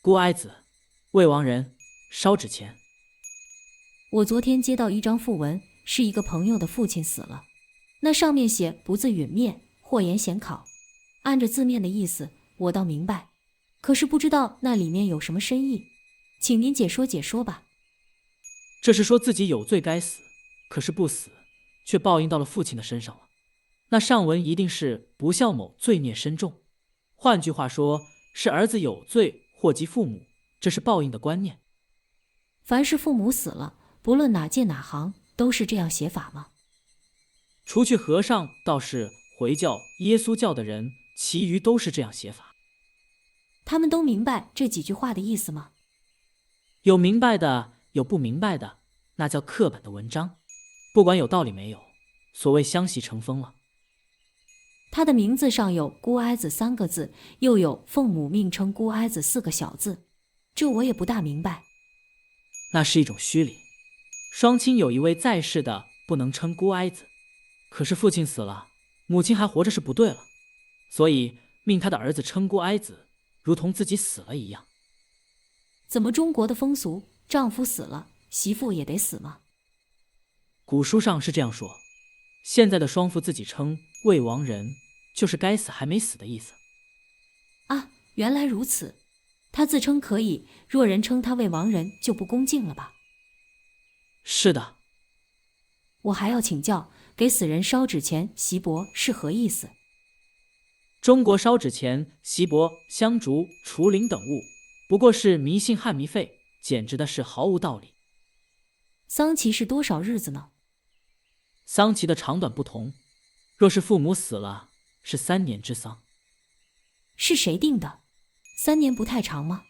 孤哀子，未亡人，烧纸钱。我昨天接到一张讣文，是一个朋友的父亲死了，那上面写不自允灭，或言显考。按着字面的意思，我倒明白，可是不知道那里面有什么深意，请您解说解说吧。这是说自己有罪该死，可是不死，却报应到了父亲的身上了。那上文一定是不孝某罪孽深重，换句话说，是儿子有罪祸及父母，这是报应的观念。凡是父母死了，不论哪届哪行，都是这样写法吗？除去和尚、道士、回教、耶稣教的人，其余都是这样写法。他们都明白这几句话的意思吗？有明白的，有不明白的，那叫课本的文章，不管有道理没有，所谓相习成风了。他的名字上有孤哀子3个字，又有奉母命称孤哀子4个小字，这我也不大明白。那是一种虚礼。双亲有一位在世的，不能称孤哀子，可是父亲死了，母亲还活着是不对了，所以命他的儿子称孤哀子，如同自己死了一样。怎么中国的风俗，丈夫死了，媳妇也得死吗？古书上是这样说，现在的双父自己称未亡人，就是该死还没死的意思。啊，原来如此。他自称可以，若人称他未亡人，就不恭敬了吧？是的。我还要请教，给死人烧纸钱、锡箔是何意思？中国烧纸钱、锡箔、香烛、除灵等物，不过是迷信汉迷废，简直的是毫无道理。丧期是多少日子呢？丧期的长短不同，若是父母死了，是3年之丧。是谁定的？3年不太长吗？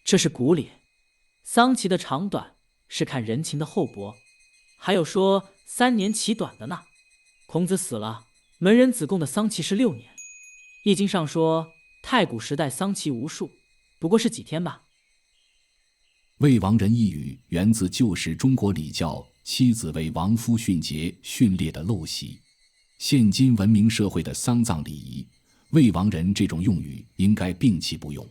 这是古礼，丧期的长短是看人情的厚薄，还有说3年其短的呢。孔子死了，门人子贡的丧期是6年。易经上说太古时代丧期无数，不过是几天吧。未亡人一语源自旧时中国礼教妻子为亡夫殉节训列的陋习。现今文明社会的丧葬礼仪，未亡人这种用语应该摒弃不用。